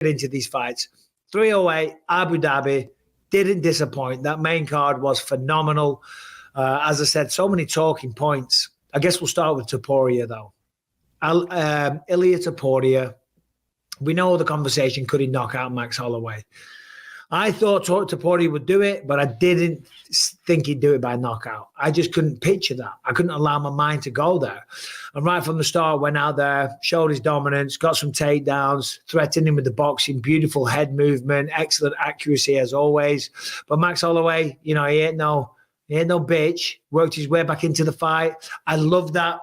into these fights. 308, Abu Dhabi, didn't disappoint. That main card was phenomenal. As I said, so many talking points. I guess we'll start with Topuria, though. Ilia Topuria, we know the conversation, could he knock out Max Holloway? I thought Topuria would do it, but I didn't think he'd do it by knockout. I just couldn't picture that. I couldn't allow my mind to go there. And right from the start, went out there, showed his dominance, got some takedowns, threatened him with the boxing, beautiful head movement, excellent accuracy as always. But Max Holloway, he ain't no bitch, worked his way back into the fight. I love that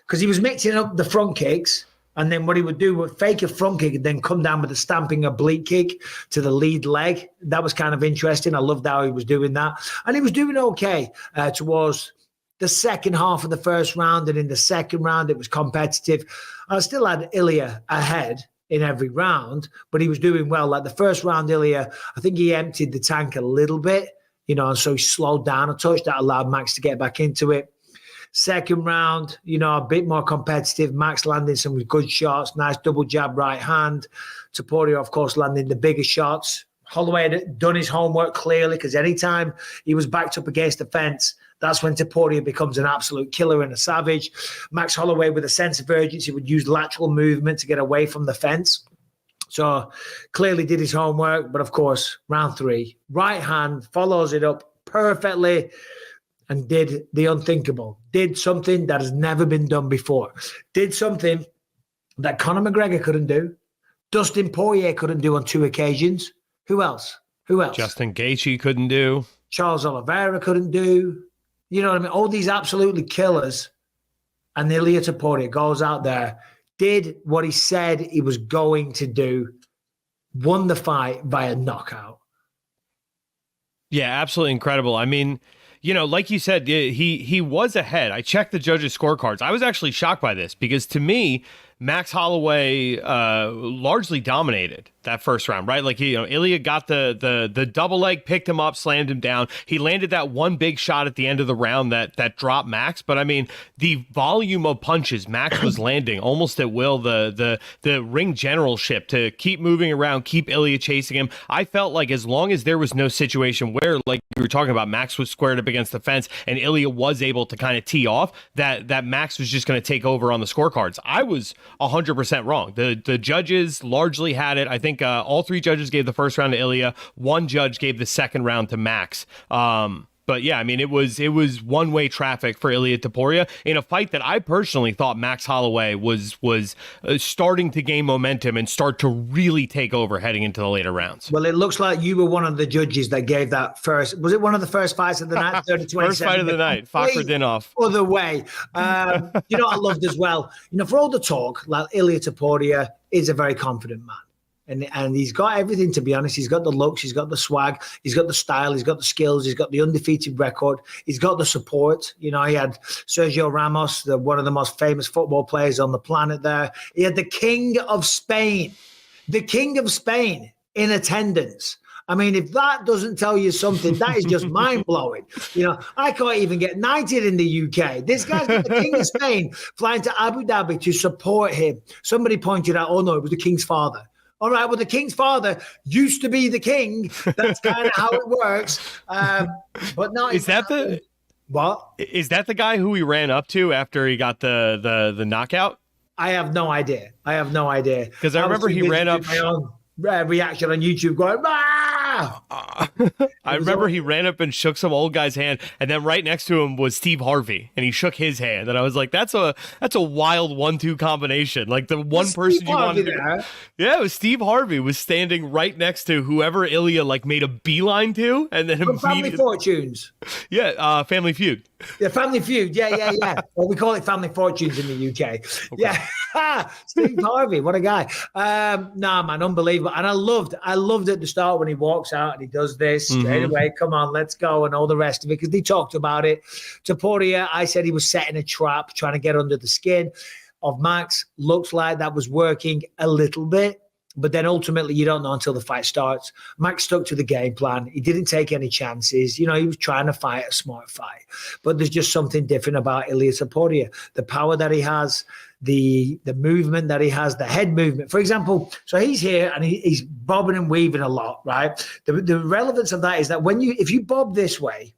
because he was mixing up the front kicks. And then what he would do would fake a front kick and then come down with a stamping oblique kick to the lead leg. That was kind of interesting. I loved how he was doing that. And he was doing okay towards the second half of the first round. And in the second round, it was competitive. I still had Ilia ahead in every round, but he was doing well. Like the first round, Ilia, I think he emptied the tank a little bit, and so he slowed down a touch. That allowed Max to get back into it. Second round, a bit more competitive. Max landing some good shots, nice double jab right hand. Topuria, of course, landing the bigger shots. Holloway had done his homework clearly because anytime he was backed up against the fence, that's when Topuria becomes an absolute killer and a savage. Max Holloway, with a sense of urgency, would use lateral movement to get away from the fence. So clearly did his homework. But, of course, round 3, right hand, follows it up perfectly. And did the unthinkable, did something that has never been done before, did something that Conor McGregor couldn't do, Dustin Poirier couldn't do on 2 occasions. Who else? Justin Gaethje couldn't do. Charles Oliveira couldn't do. You know what I mean? All these absolutely killers. And Ilia Topuria goes out there, did what he said he was going to do, won the fight via knockout. Yeah, absolutely incredible. I mean, like you said, he was ahead. I checked the judges' scorecards. I was actually shocked by this because to me, Max Holloway largely dominated that first round, right? Like, Ilia got the double leg, picked him up, slammed him down. He landed that one big shot at the end of the round that dropped Max. But I mean, the volume of punches Max was landing almost at will, the ring generalship to keep moving around, keep Ilia chasing him. I felt like as long as there was no situation where, like you were talking about, Max was squared up against the fence and Ilia was able to kind of tee off, that Max was just going to take over on the scorecards. I was 100% wrong. The judges largely had it. I think all 3 judges gave the first round to Ilia. 1 judge gave the second round to Max. But yeah, I mean, it was one-way traffic for Ilia Topuria in a fight that I personally thought Max Holloway was starting to gain momentum and start to really take over heading into the later rounds. Well, it looks like you were one of the judges that gave that first. Was it one of the first fights of the night? 30-27. First fight of the night. Fakhretdinov. Other way. I loved as well. For all the talk, like Ilia Topuria is a very confident man. And he's got everything, to be honest. He's got the looks, he's got the swag, he's got the style, he's got the skills, he's got the undefeated record, he's got the support. He had Sergio Ramos, one of the most famous football players on the planet there. He had the King of Spain in attendance. I mean, if that doesn't tell you something, that is just mind-blowing. I can't even get knighted in the UK. This guy's got the King of Spain flying to Abu Dhabi to support him. Somebody pointed out, oh no, it was the King's father. All right, well, the King's father used to be the king. That's kind of how it works. But no, is that the what? Is that the guy who he ran up to after he got the knockout? I have no idea. Because I remember he ran up. My own reaction on YouTube going, I remember he ran up and shook some old guy's hand, and then right next to him was Steve Harvey, and he shook his hand, and I was like, "That's a wild 1-2 combination." Like the one person you wanted to, yeah, it was Steve Harvey was standing right next to whoever Ilia made a beeline to, and then from Family Fortunes, Family Feud. Yeah, Family Feud. Yeah. Well, we call it Family Fortunes in the UK. Okay. Yeah, Steve Harvey, what a guy. Nah, man, unbelievable. And I loved at the start when he walks out and he does this. Anyway, come on, let's go, and all the rest of it, because they talked about it. Topuria, I said he was setting a trap, trying to get under the skin of Max. Looks like that was working a little bit. But then ultimately, you don't know until the fight starts. Max stuck to the game plan. He didn't take any chances. You know, he was trying to fight a smart fight. But there's just something different about Ilia Topuria. The power that he has, the movement that he has, the head movement. For example, so he's here and he's bobbing and weaving a lot, right? The relevance of that is that if you bob this way,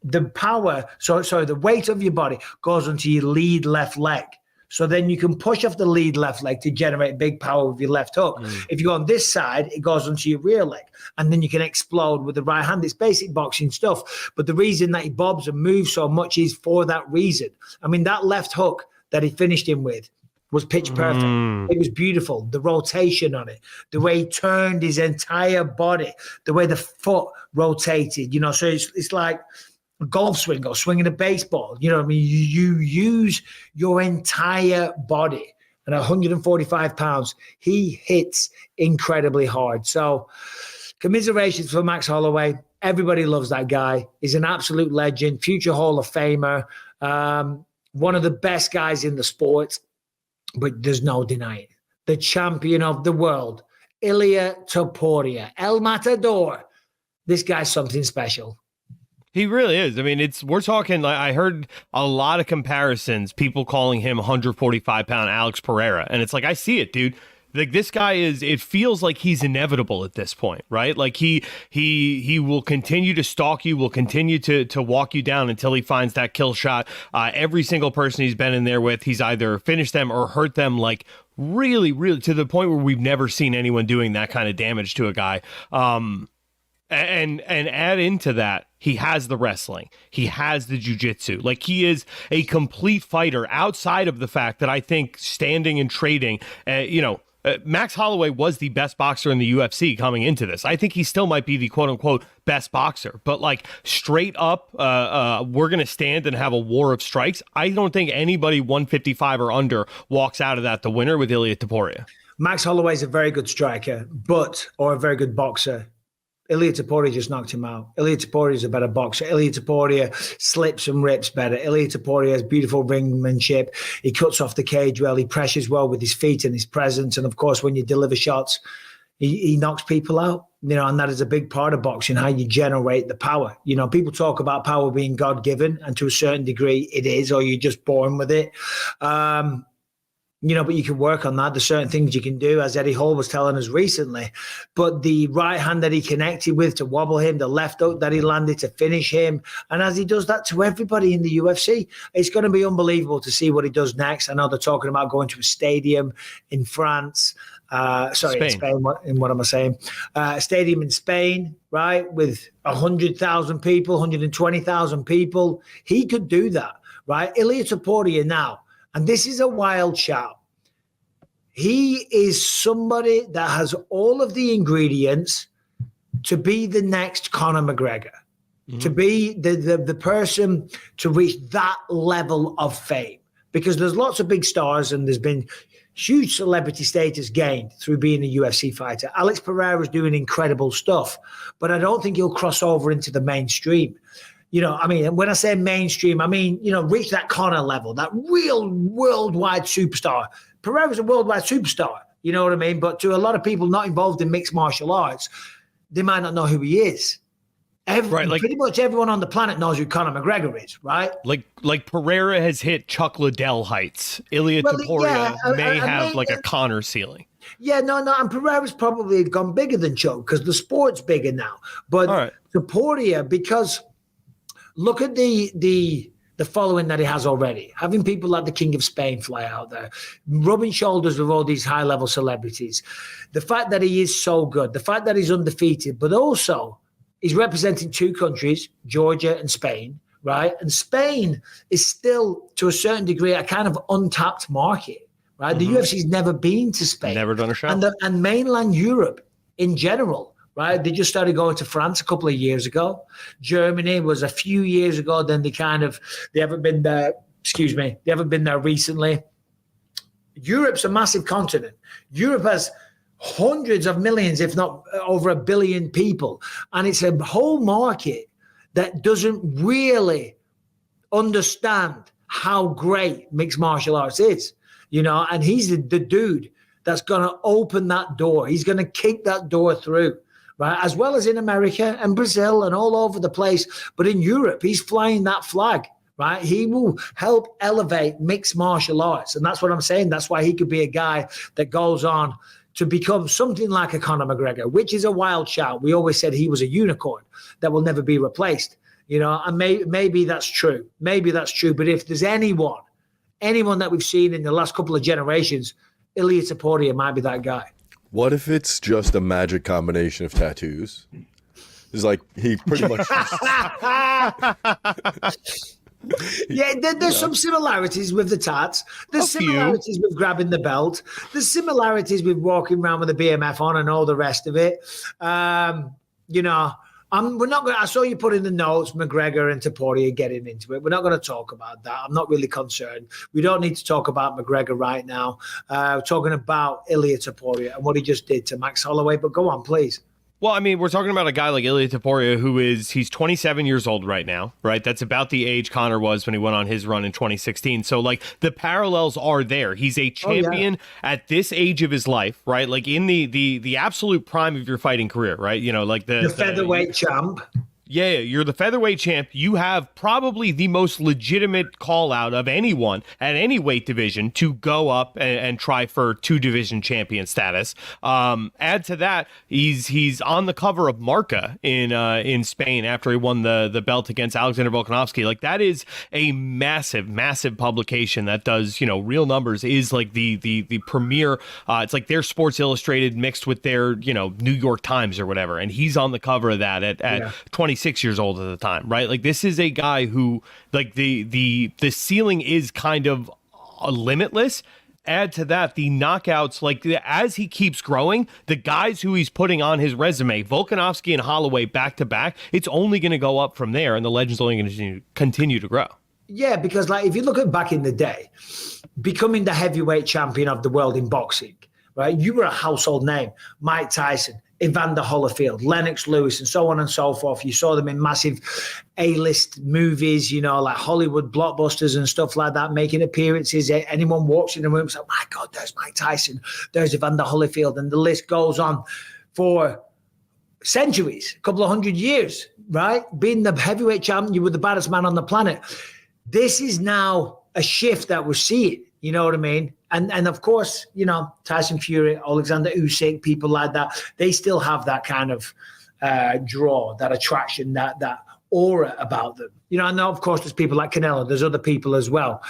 the power, the weight of your body goes onto your lead left leg. So then you can push off the lead left leg to generate big power with your left hook. If you go on this side, it goes onto your rear leg. And then you can explode with the right hand. It's basic boxing stuff. But the reason that he bobs and moves so much is for that reason. I mean, that left hook that he finished him with was pitch perfect. It was beautiful. The rotation on it, the way he turned his entire body, the way the foot rotated, you know, so it's like a golf swing or swinging a baseball. You know what I mean? You use your entire body. And at 145 pounds, he hits incredibly hard. So commiserations for Max Holloway. Everybody loves that guy. He's an absolute legend, future Hall of Famer, one of the best guys in the sport. But there's no denying the champion of the world, Ilia Topuria, El Matador. This guy's something special. He really is. I mean, we're talking, I heard a lot of comparisons, people calling him 145-pound Alex Pereira. And it's like, I see it, dude. Like, this guy it feels like he's inevitable at this point, right? Like he will continue to stalk you, will continue to walk you down until he finds that kill shot. Every single person he's been in there with, he's either finished them or hurt them, like really, really to the point where we've never seen anyone doing that kind of damage to a guy. And add into that, he has the wrestling. He has the jiu-jitsu. Like, he is a complete fighter outside of the fact that I think standing and trading, Max Holloway was the best boxer in the UFC coming into this. I think he still might be the quote-unquote best boxer. But, like, straight up, we're going to stand and have a war of strikes. I don't think anybody 155 or under walks out of that the winner with Ilia Topuria. Max Holloway is a very good striker, or a very good boxer. Ilia Topuria just knocked him out. Ilia Topuria is a better boxer. Ilia Topuria slips and rips better. Ilia Topuria has beautiful ringmanship. He cuts off the cage well. He pressures well with his feet and his presence. And, of course, when you deliver shots, he knocks people out. You know, and that is a big part of boxing, how you generate the power. You know, people talk about power being God-given, and to a certain degree it is, or you're just born with it. You know, but you can work on that. There's certain things you can do, as Eddie Hall was telling us recently. But the right hand that he connected with to wobble him, the left hook that he landed to finish him, and as he does that to everybody in the UFC, it's going to be unbelievable to see what he does next. I know they're talking about going to a stadium in France. Spain. In Spain. What am I saying? Stadium in Spain, right, with 100,000 people, 120,000 people. He could do that, right? Ilia Topuria now. And this is a wild shout. He is somebody that has all of the ingredients to be the next Conor McGregor, to be the person to reach that level of fame. Because there's lots of big stars and there's been huge celebrity status gained through being a UFC fighter. Alex Pereira is doing incredible stuff, but I don't think he'll cross over into the mainstream. You know, I mean, when I say mainstream, I mean, you know, reach that Conor level, that real worldwide superstar. Pereira's a worldwide superstar, you know what I mean? But to a lot of people not involved in mixed martial arts, they might not know who he is. Pretty much everyone on the planet knows who Conor McGregor is, right? Like Pereira has hit Chuck Liddell heights. Ilia Topuria may have like a Conor ceiling. Yeah, no, and Pereira's probably gone bigger than Chuck because the sport's bigger now. But Topuria, because look at the following that he has already. Having people like the King of Spain fly out there, rubbing shoulders with all these high-level celebrities. The fact that he is so good, the fact that he's undefeated, but also he's representing two countries, Georgia and Spain, right? And Spain is still, to a certain degree, a kind of untapped market, right? The UFC's never been to Spain. Never done a show. And mainland Europe in general, right? They just started going to France a couple of years ago. Germany was a few years ago. Then they haven't been there. Excuse me. They haven't been there recently. Europe's a massive continent. Europe has hundreds of millions, if not over 1 billion people. And it's a whole market that doesn't really understand how great mixed martial arts is, you know, and he's the dude that's going to open that door. He's going to kick that door through, right? As well as in America and Brazil and all over the place. But in Europe, he's flying that flag, right? He will help elevate mixed martial arts. And that's what I'm saying. That's why he could be a guy that goes on to become something like a Conor McGregor, which is a wild shout. We always said he was a unicorn that will never be replaced, and maybe that's true. Maybe that's true. But if there's anyone that we've seen in the last couple of generations, Ilia Topuria might be that guy. What if it's just a magic combination of tattoos? It's like he pretty much... Yeah, there's some similarities with the tats. There's similarities with grabbing the belt. There's similarities with walking around with a BMF on and all the rest of it. We're not going. I saw you put in the notes McGregor and Topuria getting into it. We're not going to talk about that. I'm not really concerned. We don't need to talk about McGregor right now. We're talking about Ilia Topuria and what he just did to Max Holloway. But go on, please. Well, I mean, we're talking about a guy like Ilia Topuria he's 27 years old right now, right? That's about the age Conor was when he went on his run in 2016. So, like, the parallels are there. He's a champion at this age of his life, right? Like, in the absolute prime of your fighting career, right? Like the featherweight champ. Yeah, you're the featherweight champ. You have probably the most legitimate call out of anyone at any weight division to go up and try for 2 division champion status. Add to that, he's on the cover of Marca in Spain after he won the belt against Alexander Volkanovski. Like, that is a massive publication that does real numbers. Is like the premier. It's like their Sports Illustrated mixed with their New York Times or whatever, and he's on the cover of that at 26 years old at the time, right? Like, this is a guy who, like, the ceiling is kind of limitless. Add to that the knockouts, like, as he keeps growing, the guys who he's putting on his resume, Volkanovski and Holloway back to back, it's only going to go up from there, and the legend's only going to continue to grow. Yeah, because, like, if you look at back in the day, becoming the heavyweight champion of the world in boxing, right? You were a household name. Mike Tyson, Evander Holyfield, Lennox Lewis, and so on and so forth. You saw them in massive A-list movies, like Hollywood blockbusters and stuff like that, making appearances. Anyone walks in the room and says, my God, there's Mike Tyson, there's Evander Holyfield, and the list goes on for centuries, a couple of 100 years, right? Being the heavyweight champion, you were the baddest man on the planet. This is now a shift that we're seeing, you know what I mean? And of course, Tyson Fury, Alexander Usyk, people like that, they still have that kind of draw, that attraction, that aura about them. And of course, there's people like Canelo. There's other people as well.